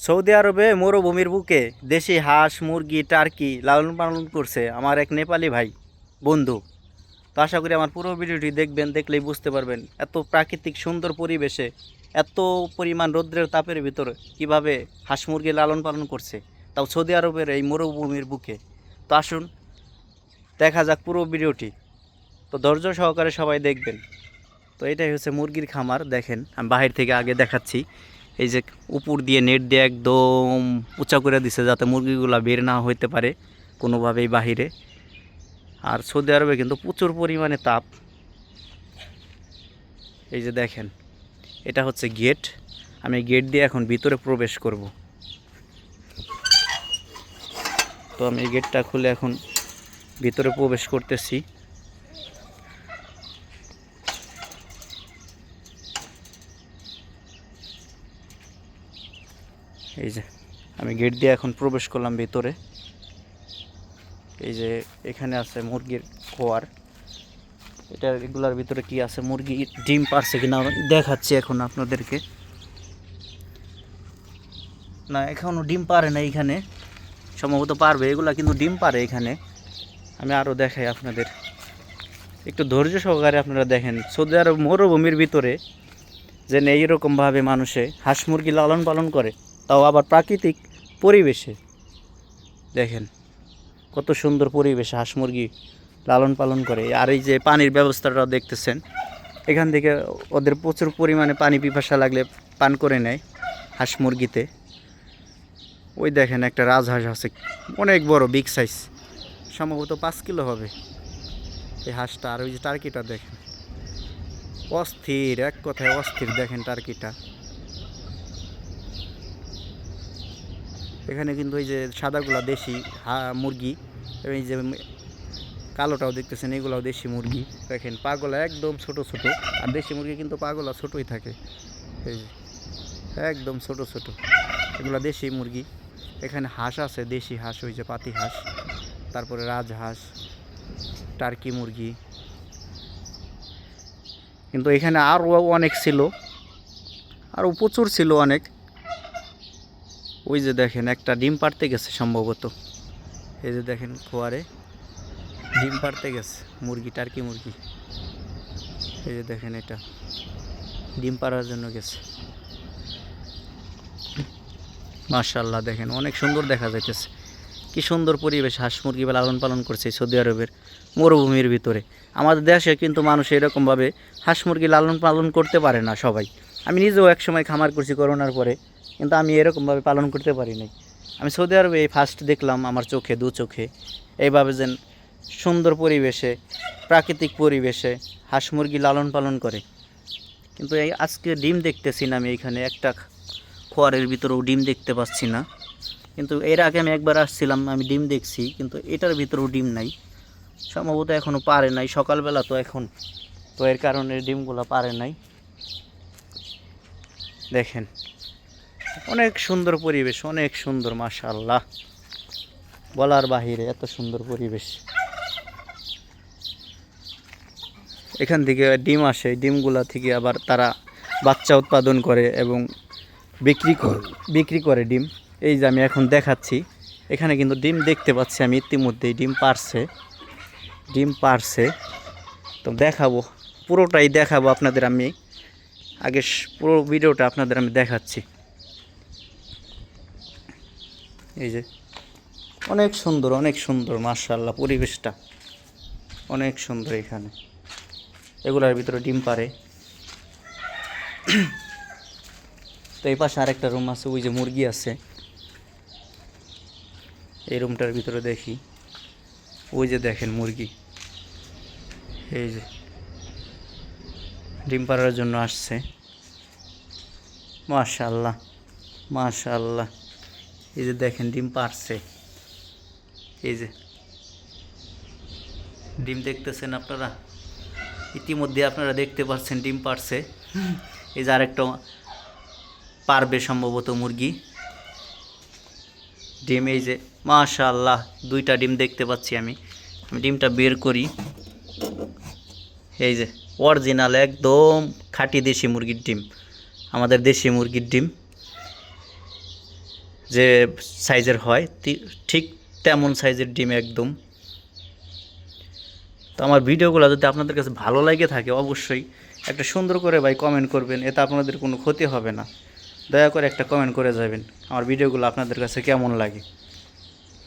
Saudi আরবে মরুভূমির বুকে দেশি হাঁস মুরগি টার্কি লালন পালন করছে আমার এক নেপালি ভাই বন্ধু। তো আশা করি আমার পুরো ভিডিওটি দেখবেন, দেখলেই বুঝতে পারবেন এত প্রাকৃতিক সুন্দর পরিবেশে এত পরিমাণ রৌদ্রের তাপের ভিতরে কিভাবে হাঁস মুরগি লালন পালন করছে, তাও সৌদি আরবের এই মরুভূমির বুকে। তো আসুন দেখা যাক পুরো ভিডিওটি। তো ধৈর্য সহকারে সবাই দেখবেন। তো এটাই হচ্ছে মুরগির খামার, দেখেন আমি বাহির থেকে আগে দেখাচ্ছি। এই যে উপর দিয়ে নেট দিয়ে একদম উঁচা করে দিছে যাতে মুরগিগুলা বের না হইতে পারে কোনোভাবেই বাহিরে। আর সৌদি আরবে কিন্তু প্রচুর পরিমাণে তাপ। এই যে দেখেন, এটা হচ্ছে গেট। আমি গেট দিয়ে এখন ভিতরে প্রবেশ করব। তো আমি এই গেটটা খুলে এখন ভিতরে প্রবেশ করতেছি। এই যে আমি গেট দিয়ে এখন প্রবেশ করলাম ভিতরে। এই যে এখানে আছে মুরগির খোয়ার। এটা এগুলার ভিতরে কি আছে, মুরগি ডিম পারছে কিনা দেখাচ্ছি এখন আপনাদেরকে। না, এখনও ডিম পারে না এখানে, সম্ভবত পারবে। এগুলা কিন্তু ডিম পারে এখানে। আমি আরও দেখাই আপনাদের, একটু ধৈর্য সহকারে আপনারা দেখেন। সৌদি আরব মরুভূমির ভিতরে যে এইরকমভাবে মানুষে হাঁস মুরগি লালন পালন করে, তাও আবার প্রাকৃতিক পরিবেশে। দেখেন কত সুন্দর পরিবেশে হাঁস মুরগি লালন পালন করে। আর এই যে পানির ব্যবস্থাটাও দেখতেছেন, এখান থেকে ওদের প্রচুর পরিমাণে পানি পিপাসা লাগলে পান করে নেয় হাঁস মুরগিতে। ওই দেখেন একটা রাজহাঁস আছে, অনেক বড়, বিগ সাইজ, সম্ভবত 5 কিলো হবে এই হাঁসটা। আর ওই যে টার্কিটা দেখেন, অস্থির, এক কথায় অস্থির। দেখেন টার্কিটা। এখানে কিন্তু ওই যে সাদাগুলা দেশি মুরগি, এই যে কালোটাও দেখতেছেন, এগুলাও দেশি মুরগি। দেখেন পাগলা একদম ছোট ছোট। আর দেশি মুরগি কিন্তু পাগলা ছোটই থাকে, এই যে একদম ছোট ছোট, এগুলো দেশি মুরগি। এখানে হাঁস আছে, দেশি হাঁস, ওই যে পাতি হাঁস, তারপরে রাজহাঁস, টার্কি মুরগি। কিন্তু এখানে আরও অনেক ছিল, আরও প্রচুর ছিল অনেক। ওই যে দেখেন একটা ডিম পাড়তে গেছে সম্ভবত। এই যে দেখেন খোয়ারে ডিম পাড়তে গেছে মুরগি, টার্কি মুরগি। এই যে দেখেন এটা ডিম পাড়ার জন্য গেছে। মাশাআল্লাহ, দেখেন অনেক সুন্দর দেখা যাইতেছে। কি সুন্দর পরিবেশ হাঁস মুরগি লালন পালন করছে সৌদি আরবের মরুভূমির ভিতরে। আমাদের দেশে কিন্তু মানুষ এরকমভাবে হাঁস মুরগি লালন পালন করতে পারে না সবাই। আমি নিজেও একসময় খামার করছি করোনার পরে, কিন্তু আমি এরকমভাবে পালন করতে পারি নাই। আমি সৌদি আরবে এই ফার্স্ট দেখলাম আমার চোখে, দু চোখে, এইভাবে যেন সুন্দর পরিবেশে, প্রাকৃতিক পরিবেশে হাঁস মুরগি লালন পালন করে। কিন্তু এই আজকে ডিম দেখতেছি না আমি এইখানে, একটা খোয়ারের ভিতরেও ডিম দেখতে পাচ্ছি না। কিন্তু এর আগে আমি একবার আসছিলাম, আমি ডিম দেখছি, কিন্তু এটার ভিতরেও ডিম নাই, সম্ভবত এখনও পারে নাই। সকালবেলা তো এখন, তো এর কারণে ডিমগুলো পারে নাই। দেখেন অনেক সুন্দর পরিবেশ, অনেক সুন্দর, মাশাআল্লাহ, বলার বাহিরে এত সুন্দর পরিবেশ। এখান থেকে ডিম আসে, ডিমগুলা থেকে আবার তারা বাচ্চা উৎপাদন করে এবং বিক্রি করে ডিম। এই যে আমি এখন দেখাচ্ছি, এখানে কিন্তু ডিম দেখতে পাচ্ছি আমি ইতিমধ্যেই। ডিম পারছে। তো দেখাবো, পুরোটাই দেখাবো আপনাদের। আমি আগে পুরো ভিডিওটা আপনাদের আমি দেখাচ্ছি। এই যে অনেক সুন্দর, অনেক সুন্দর, মাশাআল্লাহ, পরিবেশটা অনেক সুন্দর। এখানে এগুলার ভিতরে ডিম পারে। তো এই পাশে আরেকটা রুম আছে, ওই যে মুরগি আছে, এই রুমটার ভিতরে দেখি। ওই যে দেখেন মুরগি, এই যে ডিম পাড়ার জন্য আসছে। মাশাআল্লাহ, মাশাআল্লাহ, এই যে দেখেন ডিম পারছে। এই যে ডিম দেখতেছেন আপনারা, ইতিমধ্যে আপনারা দেখতে পাচ্ছেন ডিম পারছে। এই যে আরেকটা পারবে সম্ভবত মুরগি ডিম। এই যে মাশাআল্লাহ, দুইটা ডিম দেখতে পাচ্ছি আমি। ডিমটা বের করি। এই যে অরিজিনাল একদম খাঁটি দেশি মুরগির ডিম, আমাদের দেশি মুরগির ডিম। যে সাইজের হয় ঠিক তেমন সাইজের ডিম একদম। তো আমার ভিডিওগুলো যদি আপনাদের কাছে ভালো লাগে থাকে অবশ্যই একটা সুন্দর করে ভাই কমেন্ট করবেন, এতে আপনাদের কোনো ক্ষতি হবে না। দয়া করে একটা কমেন্ট করে যাবেন আমার ভিডিওগুলো আপনাদের কাছে কেমন লাগে।